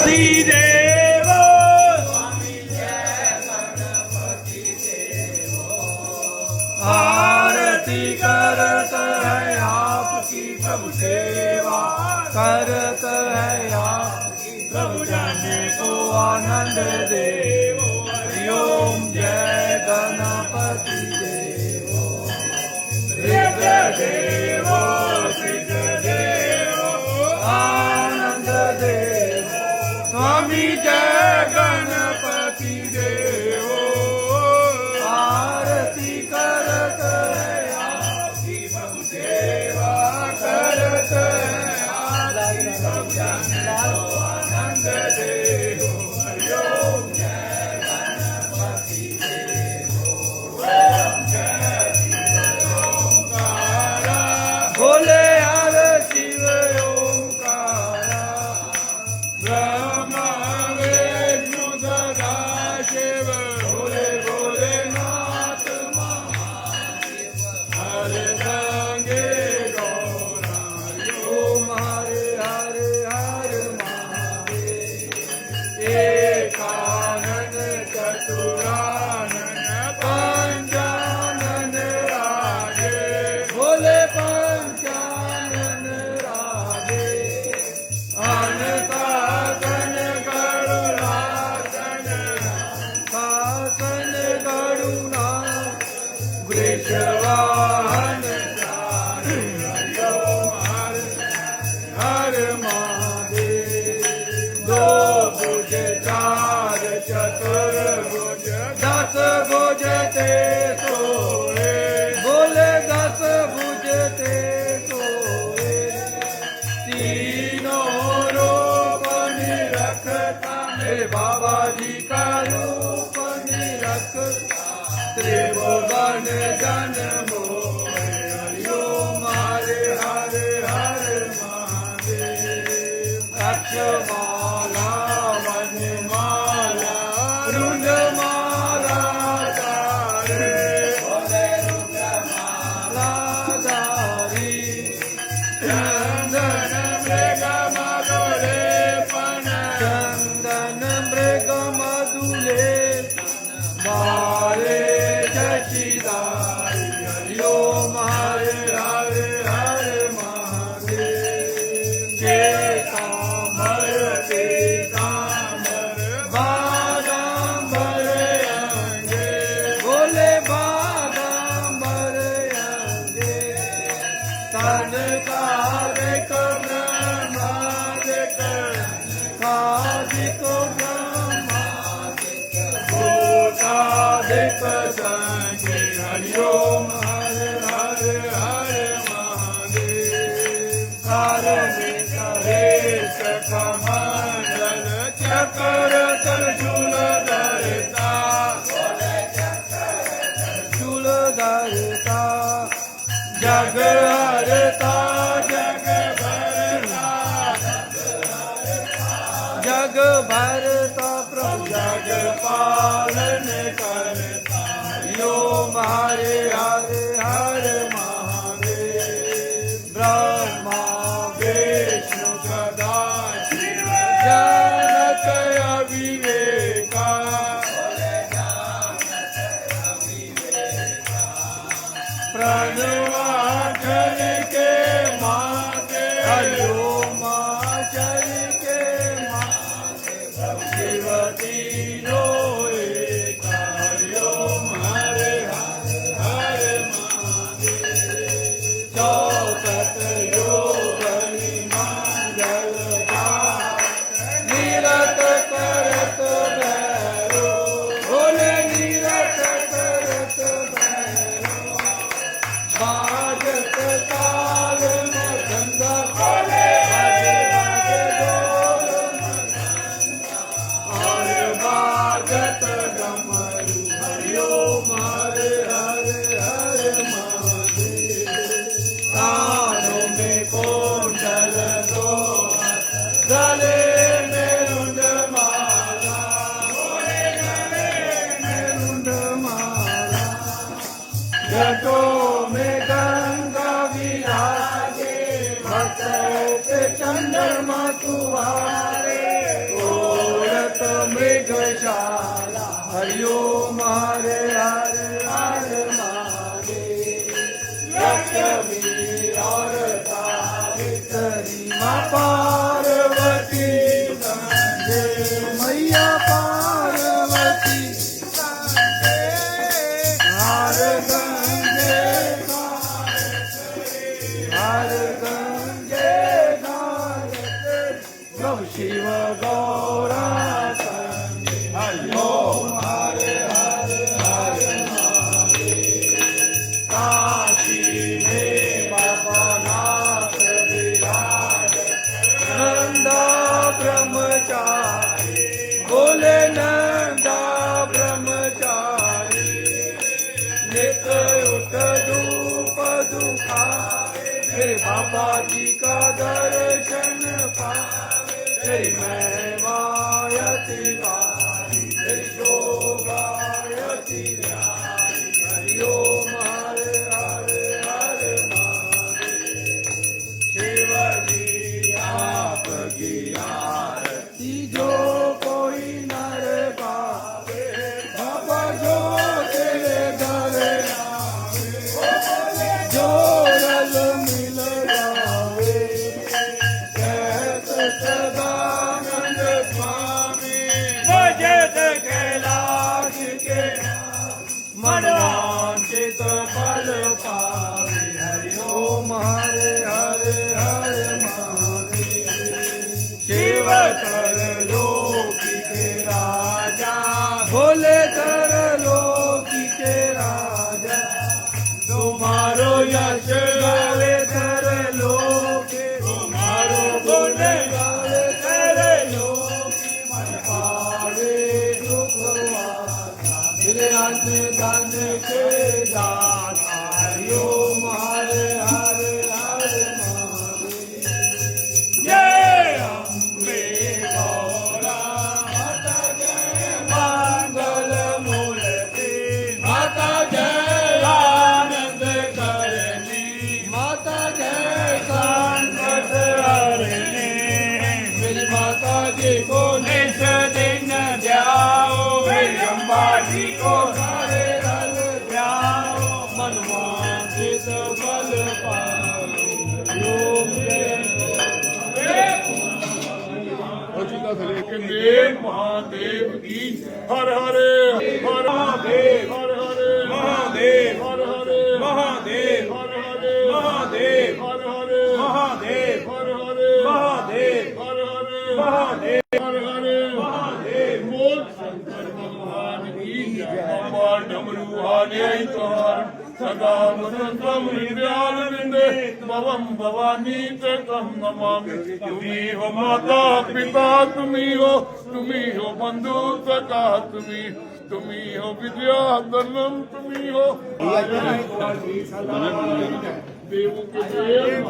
गणपती देव आरती करत है आपकी प्रभु सेवा करत है आपकी प्रभु जाने को आनंद देव हरि ओम जय गणपति देव सिद्ध देव सिद्ध देव आनंद देव स्वामी जय गणपति देव आरती करत है आपकी प्रभु सेवा करत है आपकी प्रभु जाने को आनंद देव हरि ओम जय गणपति देव ओम जय शिव ओंकारा बोले हर शिव ओंकारा ब्रह्मा विष्णु सदा शिव बोले भोलेनाथ महादेव हरे संगे गौरा ओम हरे हरे हरे महादेव एकानन चतुरानन पंचानन राधे बोले पंचानन राधे अनकासन करुणासन कासन करुणा वृषवाहन हरि ओम हर महादेव दो भुज चार चतुर्भुज दस भुज ते सोए बोले दस भुज ते सोए तीनों रूप निरखता मेरे बाबा जी का रूप निरखता त्रिभुवन जन मोहे हरि ओम हरे हरे हरे महादेव अक्षमाला वनमाला रुंडमाला धारे बोले रुंडमाला धारी चंदन मृग मधुले पन चंदन मृग मधुले मारे जशिदारी हरि ओम हरे हरे हरे महादेव जे कामर ते कामर बागांबर अंगे बोले बागांबर अंगे तन का देख ब्रह्मादिक कादिक ब्रह्मादिक भूतादिक संगे हरि ओम हरे हरे हरे महादेव कारणिक हेश कमंडल चक्र त्रिशूल धरता त्रिशूल धरता जग हरता जग भरता जग भरता प्रभु जग पालन करता ओम हरे हरे हरे महादेव ब्रह्मा विष्णु सदा शिव जानत अविवेका प्रणवाचल के माते हरि ओम आचल के माते शिव तीनों एक हरि ओम हरे हरे हरे हरि ओम हरे हरे हरे महादेव लक्ष्मी और सावित्री माँ पार्वती संगे मैया पार्वती संगे हर गंगे हर गंगे नव शिव गौरा संगे हरि ओम हरे हरे हरे महादेव काशी में बाबा नाथ विराज नंदा ब्रह्मचारी बोले नंदा ब्रह्मचारी नित उठ धूप दुखाए मेरे बाबा जी का दर्शन पाए तेरी महिमायति वारी तेरी शोभायति न्यारी हरि ओम हरे हरे हरे महादेव शिव जी आपकी आरती जो कोई नर पावे बाबा जो तेरे घर आवे जो रल मिल जावे कहत सदानंद स्वामी भजत कैलाश के मनवांचित फल पावे हरि ओम हरे हरे हरे महादेव शिव कर लोकी के राजा भोले कर लोकी के राजा तुम्हारो यश गावे कर लोके तुम्हारो गुण गावे कर लोकी मन पावे सुख वासा मेरे अंत धन के दाता हरि ओम हरे हरे हरे महादेव जय अम्बे गौरा माता जय मंगल मूर्ति माता जय आनंद करनी माता जय संकट हरनी मेरी माता जी को निज दिन ध्याओ मेरी अम्बा जी को सारे रल ध्याओ मनवांचित फल पाओ ओम जय महादेव की हर हरे हर महादेव हर हरे महादेव हर हरे महादेव हर हरे महादेव हर हरे महादेव हर हरे महादेव हर हरे महादेव हर हरे महादेव बोल शंकर भगवान की जय अम्बा डमरू हाने तोहर सदा वसंतम हृदयाल विंदे भवम भवानी च तम नमामि तुम्ही हो माता पिता तुम्ही हो बंधु सखा तुम्ही हो विद्या धर्म तुम्ही हो देव के देव